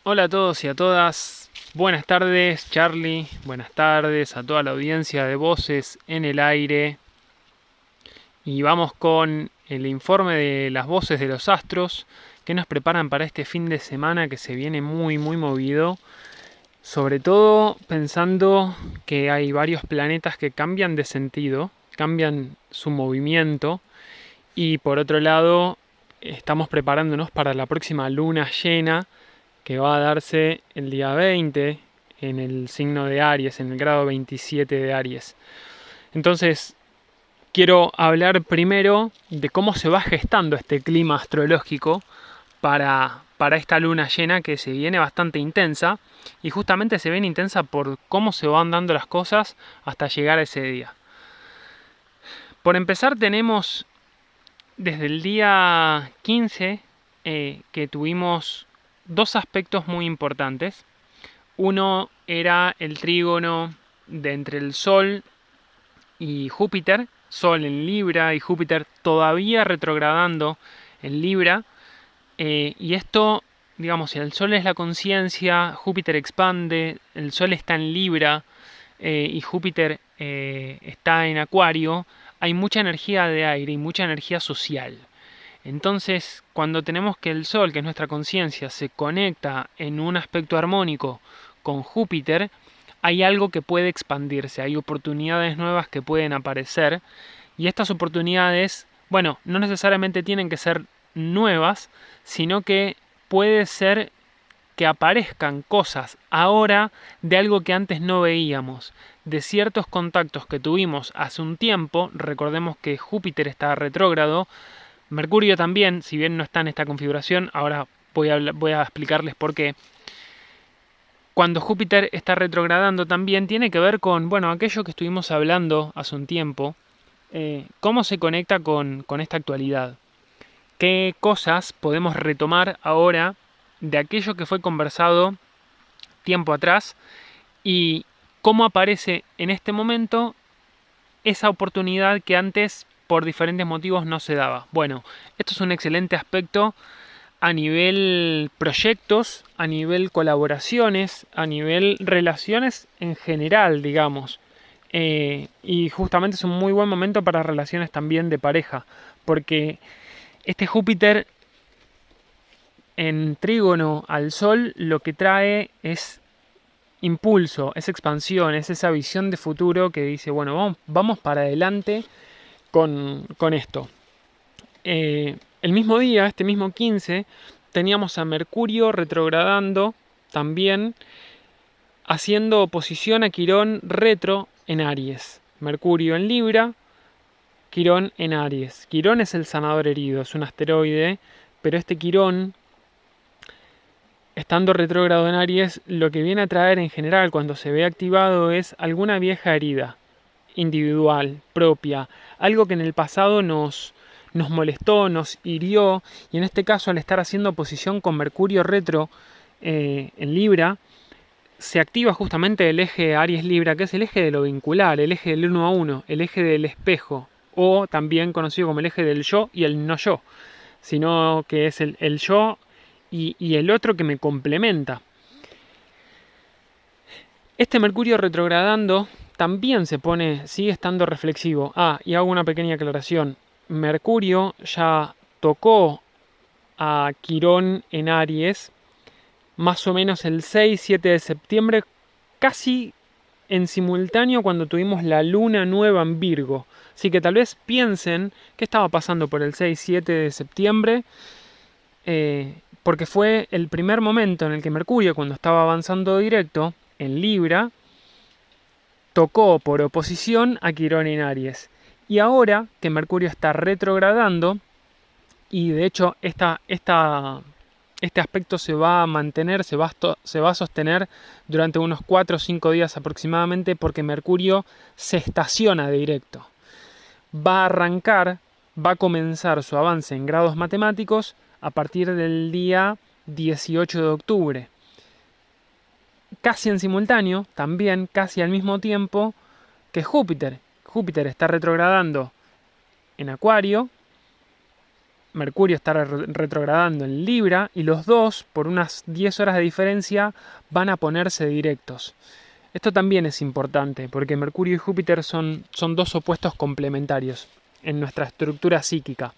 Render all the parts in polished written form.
Hola a todos y a todas. Buenas tardes, Charlie. Buenas tardes a toda la audiencia de Voces en el Aire. Y vamos con el informe de las voces de los astros que nos preparan para este fin de semana que se viene muy movido. Sobre todo pensando que hay varios planetas que cambian de sentido, cambian su movimiento. Y por otro lado, estamos preparándonos para la próxima luna llena que va a darse el día 20 en el signo de Aries, en el grado 27 de Aries. Entonces, quiero hablar primero de cómo se va gestando este clima astrológico para esta luna llena que se viene bastante intensa, y justamente se viene intensa por cómo se van dando las cosas hasta llegar a ese día. Por empezar, tenemos desde el día 15 que tuvimos dos aspectos muy importantes. Uno era el trígono de entre el Sol y Júpiter, Sol en Libra y Júpiter todavía retrogradando en Libra. Y esto, digamos, si el Sol es la conciencia, Júpiter expande, el Sol está en Libra y Júpiter está en Acuario, hay mucha energía de aire y mucha energía social. Entonces, cuando tenemos que el Sol, que es nuestra conciencia, se conecta en un aspecto armónico con Júpiter, hay algo que puede expandirse, hay oportunidades nuevas que pueden aparecer, y estas oportunidades, bueno, no necesariamente tienen que ser nuevas, sino que puede ser que aparezcan cosas ahora de algo que antes no veíamos, de ciertos contactos que tuvimos hace un tiempo. Recordemos que Júpiter está retrógrado, Mercurio también, si bien no está en esta configuración, ahora voy a explicarles por qué. Cuando Júpiter está retrogradando también tiene que ver con, bueno, aquello que estuvimos hablando hace un tiempo, cómo se conecta con esta actualidad. ¿Qué cosas podemos retomar ahora de aquello que fue conversado tiempo atrás y cómo aparece en este momento esa oportunidad que antes por diferentes motivos no se daba? Bueno, esto es un excelente aspecto a nivel proyectos, a nivel colaboraciones, a nivel relaciones en general, digamos. Y justamente es un muy buen momento para relaciones también de pareja, porque este Júpiter en trígono al Sol lo que trae es impulso, es expansión, es esa visión de futuro que dice, bueno, vamos para adelante con esto. El mismo día, este mismo 15, teníamos a Mercurio retrogradando también, haciendo oposición a Quirón retro en Aries. Mercurio en Libra, Quirón en Aries. Quirón es el sanador herido, es un asteroide, pero este Quirón, estando retrógrado en Aries, lo que viene a traer en general cuando se ve activado es alguna vieja herida individual, propia, algo que en el pasado nos molestó, nos hirió, y en este caso al estar haciendo oposición con Mercurio retro en Libra, se activa justamente el eje Aries-Libra, que es el eje de lo vincular, el eje del uno a uno, el eje del espejo, o también conocido como el eje del yo y el no yo, sino que es el yo y el otro que me complementa. Este Mercurio retrogradando también sigue estando reflexivo. Y hago una pequeña aclaración. Mercurio ya tocó a Quirón en Aries más o menos el 6-7 de septiembre, casi en simultáneo cuando tuvimos la luna nueva en Virgo. Así que tal vez piensen qué estaba pasando por el 6-7 de septiembre, porque fue el primer momento en el que Mercurio, cuando estaba avanzando directo en Libra, tocó por oposición a Quirón en Aries. Y ahora que Mercurio está retrogradando, y de hecho este aspecto se va a mantener, se va a sostener durante unos 4 o 5 días aproximadamente, porque Mercurio se estaciona directo. Va a arrancar, va a comenzar su avance en grados matemáticos a partir del día 18 de octubre. Casi en simultáneo, también casi al mismo tiempo que Júpiter. Júpiter está retrogradando en Acuario Mercurio está retrogradando en Libra y los dos, por unas 10 horas de diferencia, van a ponerse directos. Esto también es importante porque Mercurio y Júpiter son dos opuestos complementarios en nuestra estructura psíquica.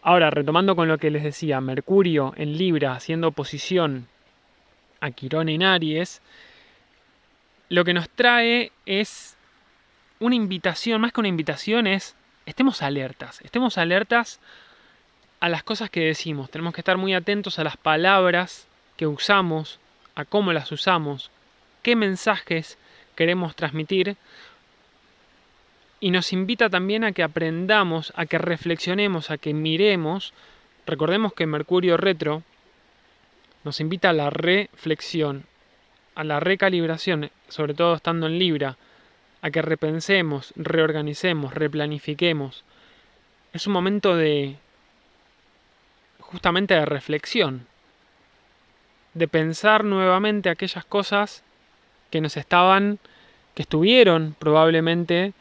Ahora, retomando con lo que les decía, Mercurio en Libra haciendo oposición a Quirón en Aries, lo que nos trae es una invitación, más que una invitación es estemos alertas a las cosas que decimos, tenemos que estar muy atentos a las palabras que usamos, a cómo las usamos, qué mensajes queremos transmitir, y nos invita también a que aprendamos, a que reflexionemos, a que miremos. Recordemos que Mercurio retro nos invita a la reflexión, a la recalibración, sobre todo estando en Libra, a que repensemos, reorganicemos, replanifiquemos. Es un momento justamente de reflexión, de pensar nuevamente aquellas cosas que que estuvieron probablemente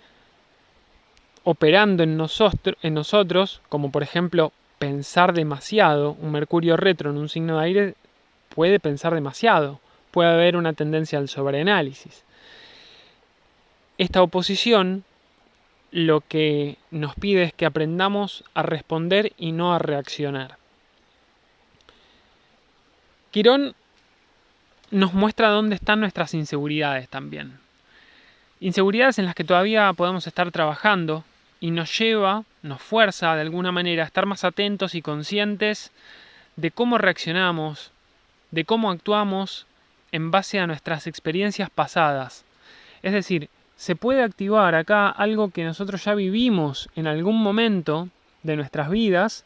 operando en nosotros, como por ejemplo pensar demasiado. Un Mercurio retro en un signo de aire puede pensar demasiado, puede haber una tendencia al sobreanálisis. Esta oposición lo que nos pide es que aprendamos a responder y no a reaccionar. Quirón nos muestra dónde están nuestras inseguridades también. Inseguridades en las que todavía podemos estar trabajando y nos fuerza de alguna manera a estar más atentos y conscientes de cómo reaccionamos, de cómo actuamos en base a nuestras experiencias pasadas. Es decir, se puede activar acá algo que nosotros ya vivimos en algún momento de nuestras vidas,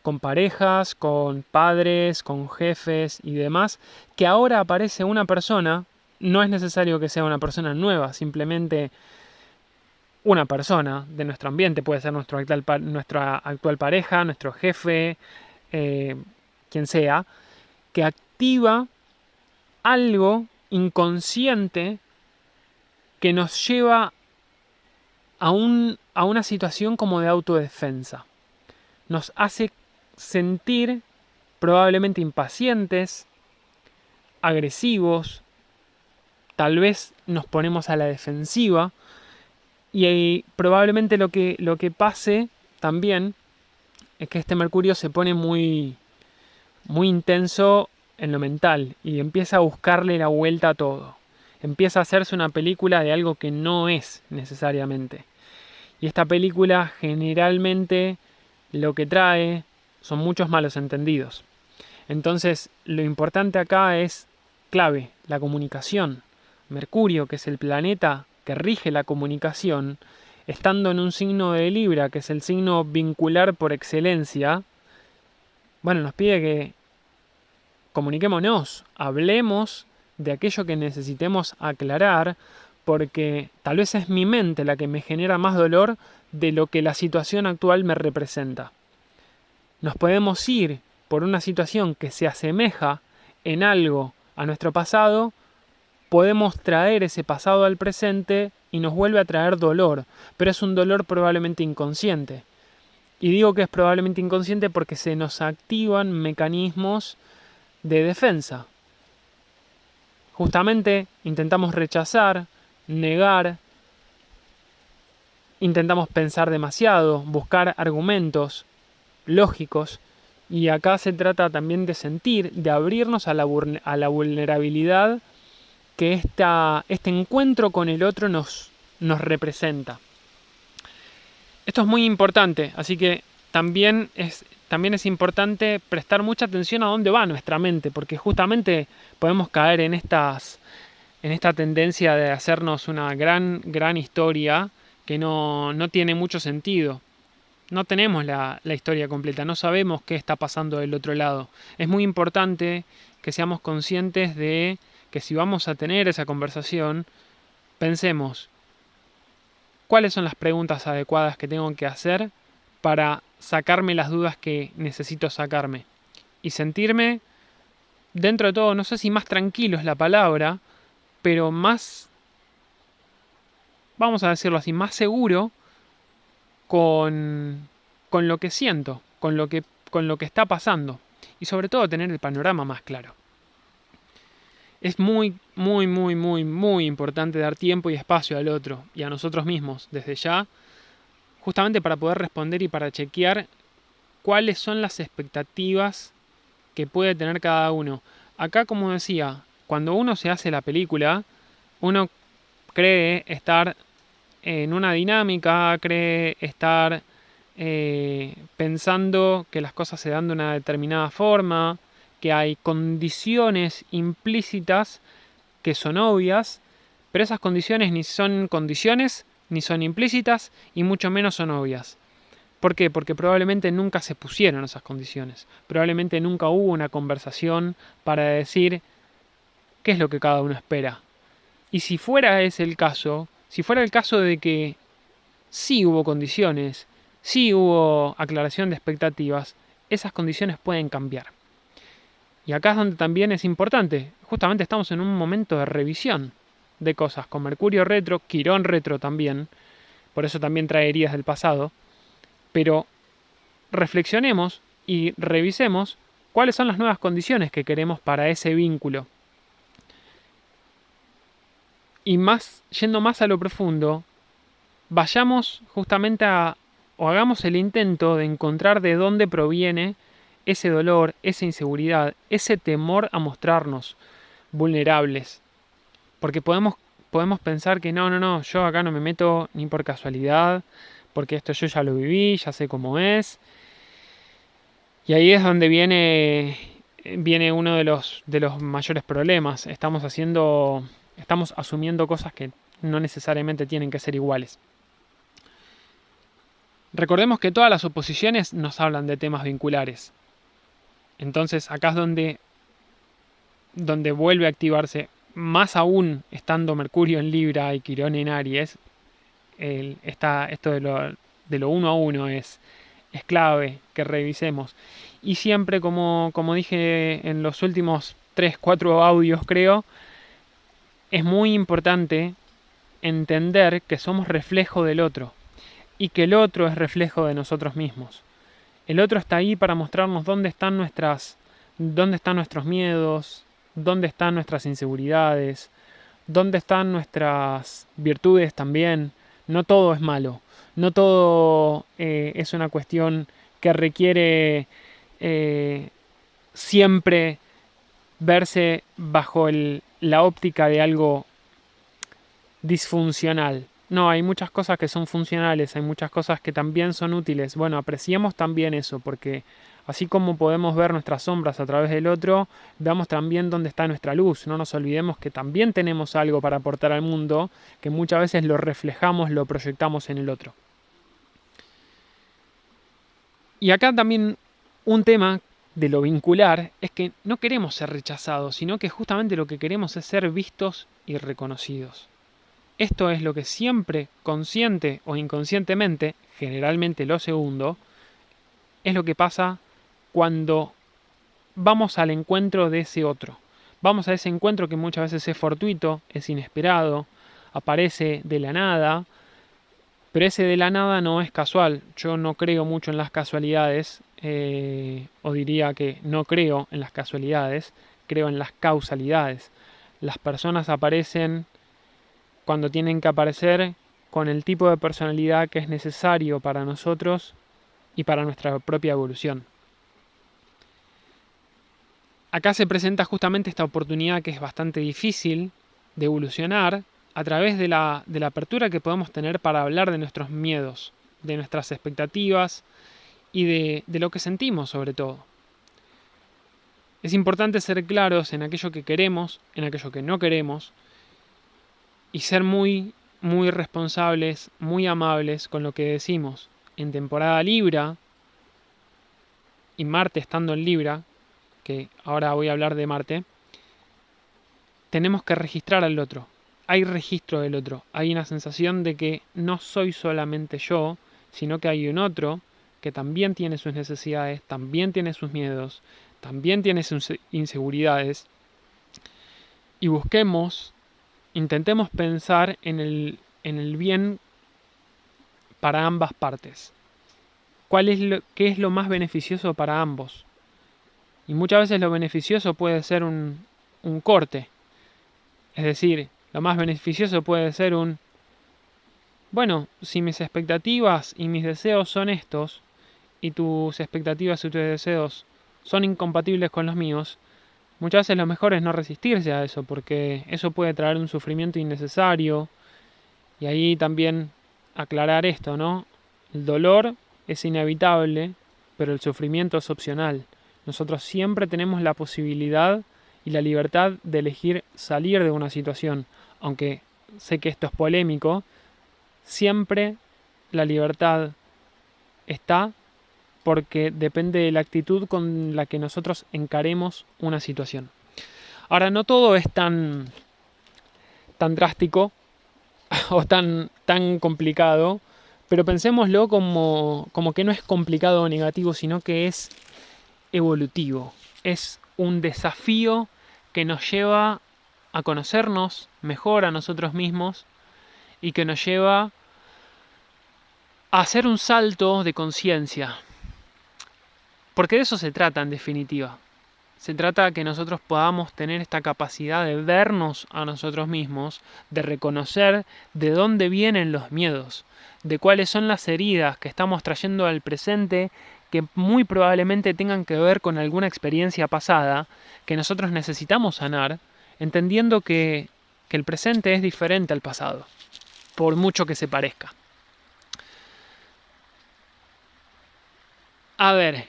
con parejas, con padres, con jefes y demás, que ahora aparece una persona. No es necesario que sea una persona nueva, simplemente una persona de nuestro ambiente, puede ser nuestra actual pareja, nuestro jefe, quien sea, que activa algo inconsciente que nos lleva a una situación como de autodefensa. Nos hace sentir probablemente impacientes, agresivos, tal vez nos ponemos a la defensiva y probablemente lo que pase también es que este Mercurio se pone muy, muy intenso en lo mental y empieza a buscarle la vuelta a todo. Empieza a hacerse una película de algo que no es necesariamente. Y esta película generalmente lo que trae son muchos malos entendidos. Entonces lo importante acá es clave, la comunicación. Mercurio, que es el planeta que rige la comunicación, estando en un signo de Libra, que es el signo vincular por excelencia, bueno, nos pide que comuniquémonos, hablemos de aquello que necesitemos aclarar, porque tal vez es mi mente la que me genera más dolor de lo que la situación actual me representa. Nos podemos ir por una situación que se asemeja en algo a nuestro pasado, podemos traer ese pasado al presente y nos vuelve a traer dolor, pero es un dolor probablemente inconsciente. Y digo que es probablemente inconsciente porque se nos activan mecanismos de defensa. Justamente intentamos rechazar, negar, intentamos pensar demasiado, buscar argumentos lógicos, y acá se trata también de sentir, de abrirnos a la vulnerabilidad que este encuentro con el otro nos representa. Esto es muy importante, así que también es importante prestar mucha atención a dónde va nuestra mente, porque justamente podemos caer en esta tendencia de hacernos una gran historia que no tiene mucho sentido. No tenemos la historia completa, no sabemos qué está pasando del otro lado. Es muy importante que seamos conscientes de que si vamos a tener esa conversación, pensemos cuáles son las preguntas adecuadas que tengo que hacer para sacarme las dudas que necesito sacarme. Y sentirme, dentro de todo, no sé si más tranquilo es la palabra, pero más, vamos a decirlo así, más seguro con lo que siento. con lo que está pasando y sobre todo tener el panorama más claro. Es muy, muy, muy, muy, muy importante dar tiempo y espacio al otro y a nosotros mismos desde ya, justamente para poder responder y para chequear cuáles son las expectativas que puede tener cada uno. Acá, como decía, cuando uno se hace la película, uno cree estar en una dinámica, cree estar pensando que las cosas se dan de una determinada forma, que hay condiciones implícitas que son obvias, pero esas condiciones ni son condiciones, ni son implícitas, y mucho menos son obvias. ¿Por qué? Porque probablemente nunca se pusieron esas condiciones. Probablemente nunca hubo una conversación para decir qué es lo que cada uno espera. Y si fuera ese el caso, si fuera el caso de que sí hubo condiciones, sí hubo aclaración de expectativas, esas condiciones pueden cambiar. Y acá es donde también es importante. Justamente estamos en un momento de revisión de cosas, con Mercurio retro, Quirón retro también, por eso también trae heridas del pasado, pero reflexionemos y revisemos cuáles son las nuevas condiciones que queremos para ese vínculo. Y más, yendo más a lo profundo, vayamos justamente o hagamos el intento de encontrar de dónde proviene ese dolor, esa inseguridad, ese temor a mostrarnos vulnerables. Porque podemos pensar que no, yo acá no me meto ni por casualidad, porque esto yo ya lo viví, ya sé cómo es. Y ahí es donde viene uno de los mayores problemas. Estamos asumiendo cosas que no necesariamente tienen que ser iguales. Recordemos que todas las oposiciones nos hablan de temas vinculares. Entonces acá es donde vuelve a activarse, más aún estando Mercurio en Libra y Quirón en Aries, esto de lo uno a uno es clave que revisemos. Y siempre, como dije en los últimos 3, 4 audios creo, es muy importante entender que somos reflejo del otro y que el otro es reflejo de nosotros mismos. El otro está ahí para mostrarnos dónde están nuestros miedos, dónde están nuestras inseguridades, dónde están nuestras virtudes también. No todo es malo, no todo es una cuestión que requiere siempre verse bajo la óptica de algo disfuncional. No, hay muchas cosas que son funcionales, hay muchas cosas que también son útiles. Bueno, apreciemos también eso, porque así como podemos ver nuestras sombras a través del otro, veamos también dónde está nuestra luz. No nos olvidemos que también tenemos algo para aportar al mundo, que muchas veces lo reflejamos, lo proyectamos en el otro. Y acá también un tema de lo vincular es que no queremos ser rechazados, sino que justamente lo que queremos es ser vistos y reconocidos. Esto es lo que siempre, consciente o inconscientemente, generalmente lo segundo, es lo que pasa cuando vamos al encuentro de ese otro. Vamos a ese encuentro que muchas veces es fortuito, es inesperado, aparece de la nada, pero ese de la nada no es casual. Yo no creo mucho en las casualidades, o diría que no creo en las casualidades, creo en las causalidades. Las personas aparecen cuando tienen que aparecer con el tipo de personalidad que es necesario para nosotros y para nuestra propia evolución. Acá se presenta justamente esta oportunidad que es bastante difícil de evolucionar a través de la apertura que podemos tener para hablar de nuestros miedos, de nuestras expectativas y de lo que sentimos sobre todo. Es importante ser claros en aquello que queremos, en aquello que no queremos, y ser muy, muy responsables, muy amables con lo que decimos. En temporada Libra, y Marte estando en Libra, que ahora voy a hablar de Marte, tenemos que registrar al otro. Hay registro del otro. Hay una sensación de que no soy solamente yo, sino que hay un otro que también tiene sus necesidades, también tiene sus miedos, también tiene sus inseguridades. Y intentemos pensar en el bien para ambas partes. qué es lo más beneficioso para ambos. Y muchas veces lo beneficioso puede ser un corte. Es decir, lo más beneficioso puede ser bueno, si mis expectativas y mis deseos son estos, y tus expectativas y tus deseos son incompatibles con los míos, muchas veces lo mejor es no resistirse a eso, porque eso puede traer un sufrimiento innecesario. Y ahí también aclarar esto, ¿no? El dolor es inevitable, pero el sufrimiento es opcional. Nosotros siempre tenemos la posibilidad y la libertad de elegir salir de una situación. Aunque sé que esto es polémico, siempre la libertad está porque depende de la actitud con la que nosotros encaremos una situación. Ahora, no todo es tan drástico o tan complicado, pero pensémoslo como que no es complicado o negativo, sino que es evolutivo. Es un desafío que nos lleva a conocernos mejor a nosotros mismos y que nos lleva a hacer un salto de conciencia. Porque de eso se trata en definitiva. Se trata de que nosotros podamos tener esta capacidad de vernos a nosotros mismos, de reconocer de dónde vienen los miedos, de cuáles son las heridas que estamos trayendo al presente que muy probablemente tengan que ver con alguna experiencia pasada que nosotros necesitamos sanar, entendiendo que el presente es diferente al pasado, por mucho que se parezca. A ver,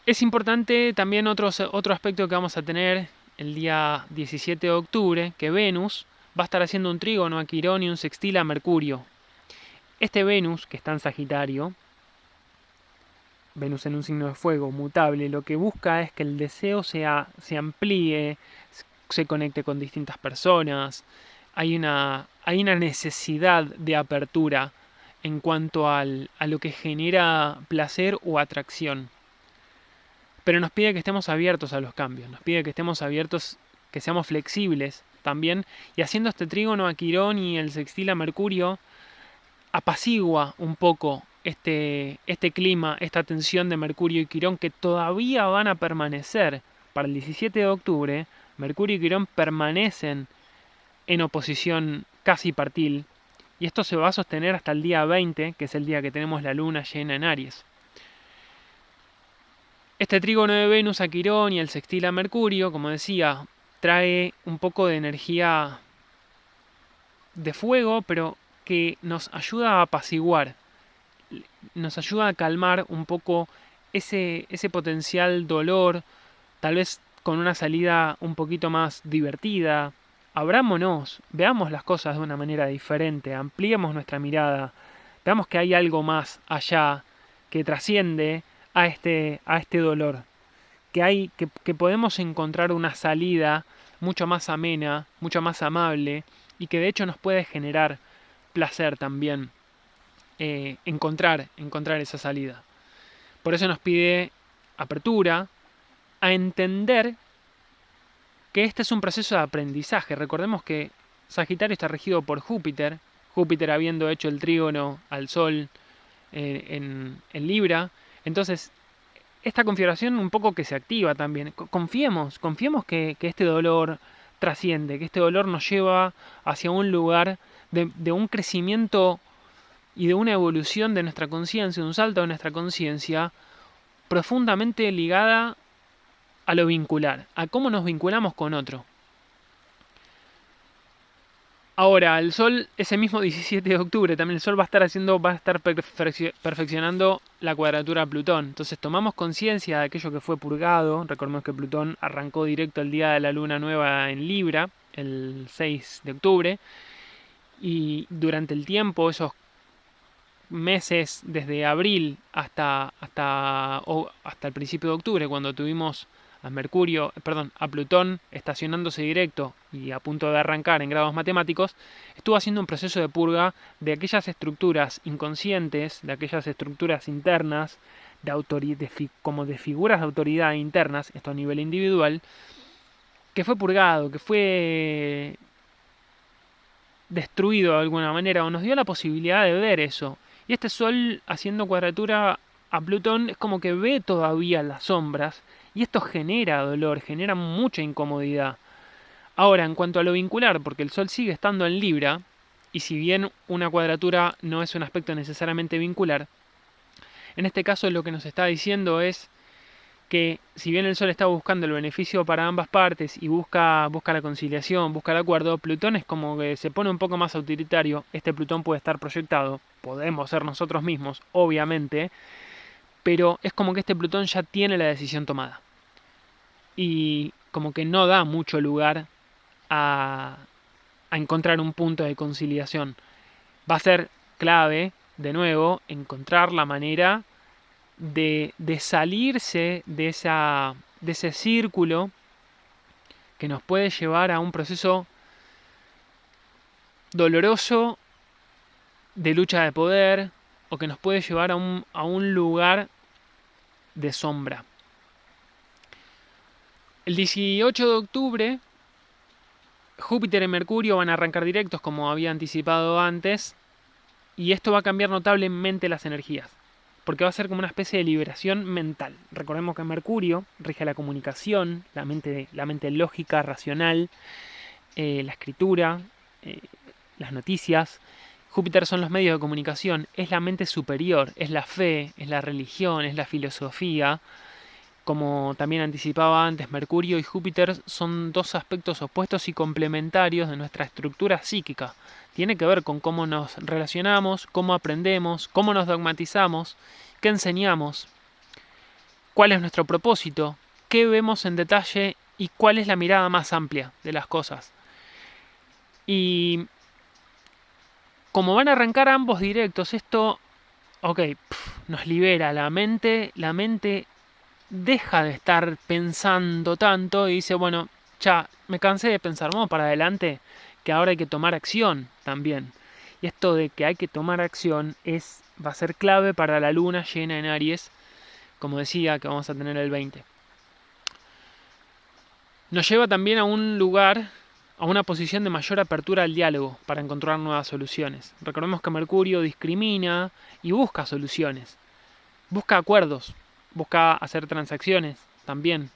es importante también otro aspecto que vamos a tener el día 17 de octubre, que Venus va a estar haciendo un trígono a Quirón y un sextil a Mercurio. Este Venus, que está en Sagitario, Venus en un signo de fuego, mutable, lo que busca es que el deseo se amplíe, se conecte con distintas personas. Hay una necesidad de apertura en cuanto a lo que genera placer o atracción. Pero nos pide que estemos abiertos a los cambios, nos pide que estemos abiertos, que seamos flexibles también. Y haciendo este trígono a Quirón y el sextil a Mercurio, apacigua un poco este clima, esta tensión de Mercurio y Quirón que todavía van a permanecer. Para el 17 de octubre, Mercurio y Quirón permanecen en oposición casi partil. Y esto se va a sostener hasta el día 20, que es el día que tenemos la luna llena en Aries. Este trígono de Venus a Quirón y el sextil a Mercurio, como decía, trae un poco de energía de fuego, pero que nos ayuda a apaciguar, nos ayuda a calmar un poco ese potencial dolor, tal vez con una salida un poquito más divertida. Abrámonos, veamos las cosas de una manera diferente, ampliemos nuestra mirada, veamos que hay algo más allá que trasciende a este dolor, que podemos encontrar una salida mucho más amena, mucho más amable y que de hecho nos puede generar placer también encontrar esa salida. Por eso nos pide apertura a entender que este es un proceso de aprendizaje. Recordemos que Sagitario está regido por Júpiter, Júpiter habiendo hecho el trígono al Sol en Libra. Entonces, esta configuración un poco que se activa también. Confiemos que este dolor trasciende, que este dolor nos lleva hacia un lugar de un crecimiento y de una evolución de nuestra conciencia, un salto de nuestra conciencia profundamente ligada a lo vincular, a cómo nos vinculamos con otro. Ahora, el Sol, ese mismo 17 de octubre, también el Sol va a estar perfeccionando la cuadratura a Plutón. Entonces tomamos conciencia de aquello que fue purgado. Recordemos que Plutón arrancó directo el día de la luna nueva en Libra, el 6 de octubre. Y durante el tiempo, esos meses desde abril hasta el principio de octubre, cuando tuvimos a Plutón estacionándose directo y a punto de arrancar en grados matemáticos, estuvo haciendo un proceso de purga de aquellas estructuras inconscientes, de aquellas estructuras internas, como de figuras de autoridad internas, esto a nivel individual, que fue purgado, que fue destruido de alguna manera, o nos dio la posibilidad de ver eso. Y este Sol haciendo cuadratura a Plutón es como que ve todavía las sombras y esto genera dolor, genera mucha incomodidad. Ahora, en cuanto a lo vincular, porque el Sol sigue estando en Libra, y si bien una cuadratura no es un aspecto necesariamente vincular, en este caso lo que nos está diciendo es que si bien el Sol está buscando el beneficio para ambas partes y busca la conciliación, busca el acuerdo, Plutón es como que se pone un poco más autoritario. Este Plutón puede estar proyectado, podemos ser nosotros mismos, obviamente, pero es como que este Plutón ya tiene la decisión tomada. Y como que no da mucho lugar a, a encontrar un punto de conciliación. Va a ser clave, de nuevo, encontrar la manera de salirse de ese círculo que nos puede llevar a un proceso doloroso de lucha de poder o que nos puede llevar a un lugar de sombra. El 18 de octubre, Júpiter y Mercurio van a arrancar directos como había anticipado antes y esto va a cambiar notablemente las energías. Porque va a ser como una especie de liberación mental. Recordemos que Mercurio rige la comunicación, la mente lógica, racional, la escritura, las noticias. Júpiter son los medios de comunicación, es la mente superior, es la fe, es la religión, es la filosofía. Como también anticipaba antes, Mercurio y Júpiter son dos aspectos opuestos y complementarios de nuestra estructura psíquica. Tiene que ver con cómo nos relacionamos, cómo aprendemos, cómo nos dogmatizamos, qué enseñamos, cuál es nuestro propósito, qué vemos en detalle y cuál es la mirada más amplia de las cosas. Y como van a arrancar ambos directos, esto, nos libera la mente deja de estar pensando tanto y dice, bueno, ya, me cansé de pensar, vamos para adelante, que ahora hay que tomar acción también. Y esto de que hay que tomar acción va a ser clave para la luna llena en Aries, como decía, que vamos a tener el 20. Nos lleva también a un lugar, a una posición de mayor apertura al diálogo para encontrar nuevas soluciones. Recordemos que Mercurio discrimina y busca soluciones, busca acuerdos, busca hacer transacciones también.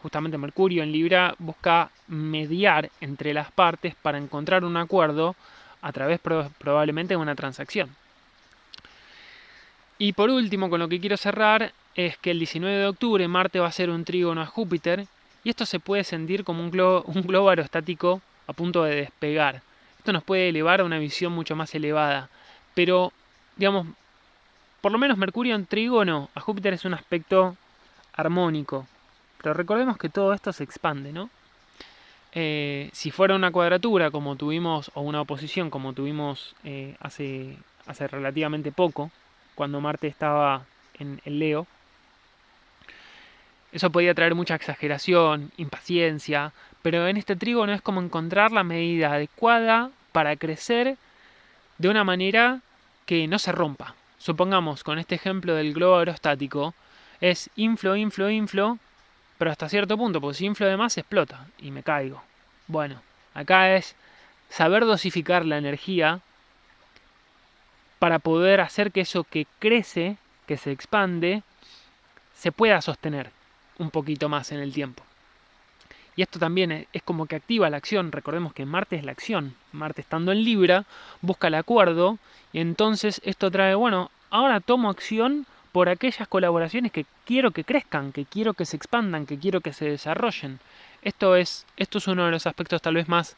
Justamente Mercurio en Libra busca mediar entre las partes para encontrar un acuerdo a través probablemente de una transacción. Y por último, con lo que quiero cerrar, es que el 19 de octubre Marte va a hacer un trígono a Júpiter y esto se puede sentir como un globo aerostático a punto de despegar. Esto nos puede elevar a una visión mucho más elevada, pero digamos, por lo menos Mercurio en trígono a Júpiter es un aspecto armónico. Pero recordemos que todo esto se expande, ¿no? Si fuera una cuadratura como tuvimos, o una oposición como tuvimos hace relativamente poco, cuando Marte estaba en Leo, eso podía traer mucha exageración, impaciencia, pero en este trígono es como encontrar la medida adecuada para crecer de una manera que no se rompa. Supongamos, con este ejemplo del globo aerostático, es inflo, inflo, inflo, pero hasta cierto punto, porque si inflo de más explota y me caigo. Bueno, acá es saber dosificar la energía para poder hacer que eso que crece, que se expande, se pueda sostener un poquito más en el tiempo. Y esto también es como que activa la acción. Recordemos que Marte es la acción. Marte estando en Libra busca el acuerdo y entonces esto trae, bueno, ahora tomo acción por aquellas colaboraciones que quiero que crezcan, que quiero que se expandan, que quiero que se desarrollen. Esto es uno de los aspectos tal vez más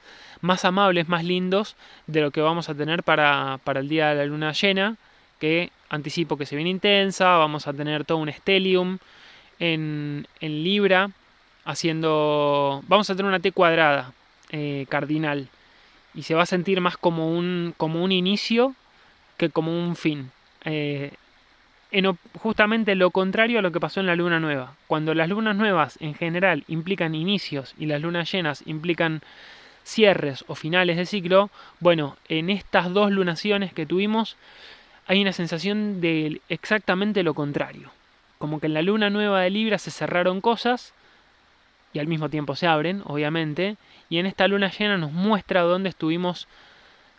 amables, más lindos de lo que vamos a tener para el día de la luna llena, que anticipo que se viene intensa. Vamos a tener todo un stellium en Libra, vamos a tener una T cuadrada cardinal, y se va a sentir más como un inicio que como un fin. Justamente lo contrario a lo que pasó en la luna nueva. Cuando las lunas nuevas en general implican inicios y las lunas llenas implican cierres o finales de ciclo, bueno, en estas dos lunaciones que tuvimos hay una sensación de exactamente lo contrario. Como que en la luna nueva de Libra se cerraron cosas y al mismo tiempo se abren, obviamente, y en esta luna llena nos muestra dónde estuvimos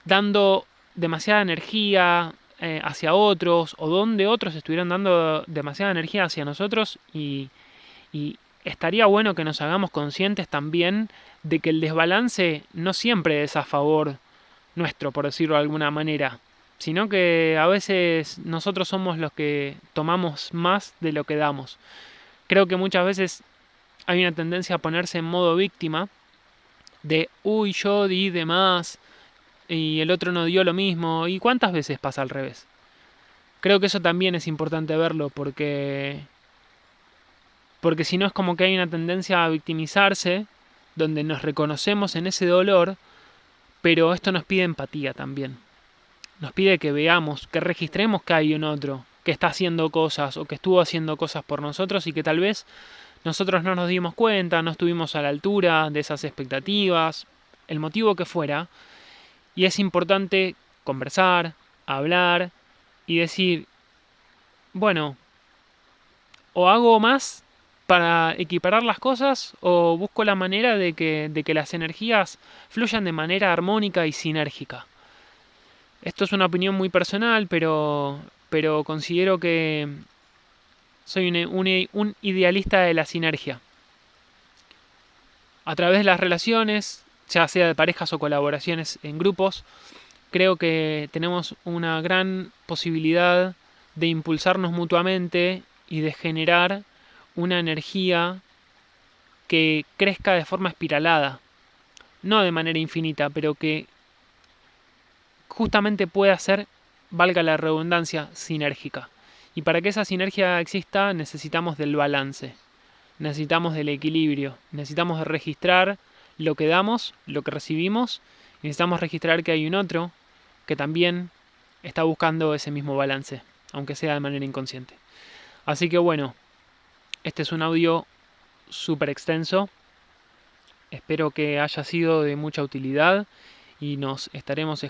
dando demasiada energía, hacia otros, o donde otros estuvieran dando demasiada energía hacia nosotros, y estaría bueno que nos hagamos conscientes también de que el desbalance no siempre es a favor nuestro, por decirlo de alguna manera, sino que a veces nosotros somos los que tomamos más de lo que damos. Creo que muchas veces hay una tendencia a ponerse en modo víctima, de uy, yo di de más y el otro no dio lo mismo. ¿Y cuántas veces pasa al revés? Creo que eso también es importante verlo, porque si no es como que hay una tendencia a victimizarse, donde nos reconocemos en ese dolor, pero esto nos pide empatía también. Nos pide que veamos, que registremos que hay un otro, que está haciendo cosas o que estuvo haciendo cosas por nosotros y que tal vez nosotros no nos dimos cuenta, no estuvimos a la altura de esas expectativas, el motivo que fuera. Y es importante conversar, hablar y decir, bueno, o hago más para equiparar las cosas o busco la manera de que las energías fluyan de manera armónica y sinérgica. Esto es una opinión muy personal, pero considero que soy un idealista de la sinergia. A través de las relaciones, ya sea de parejas o colaboraciones en grupos, creo que tenemos una gran posibilidad de impulsarnos mutuamente y de generar una energía que crezca de forma espiralada, no de manera infinita, pero que justamente pueda ser, valga la redundancia, sinérgica. Y para que esa sinergia exista necesitamos del balance, necesitamos del equilibrio, necesitamos de registrar lo que damos, lo que recibimos, y necesitamos registrar que hay un otro que también está buscando ese mismo balance, aunque sea de manera inconsciente. Así que bueno, este es un audio súper extenso, espero que haya sido de mucha utilidad y nos estaremos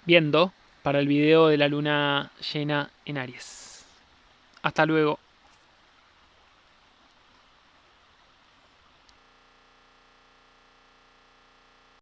viendo para el video de la luna llena en Aries. Hasta luego.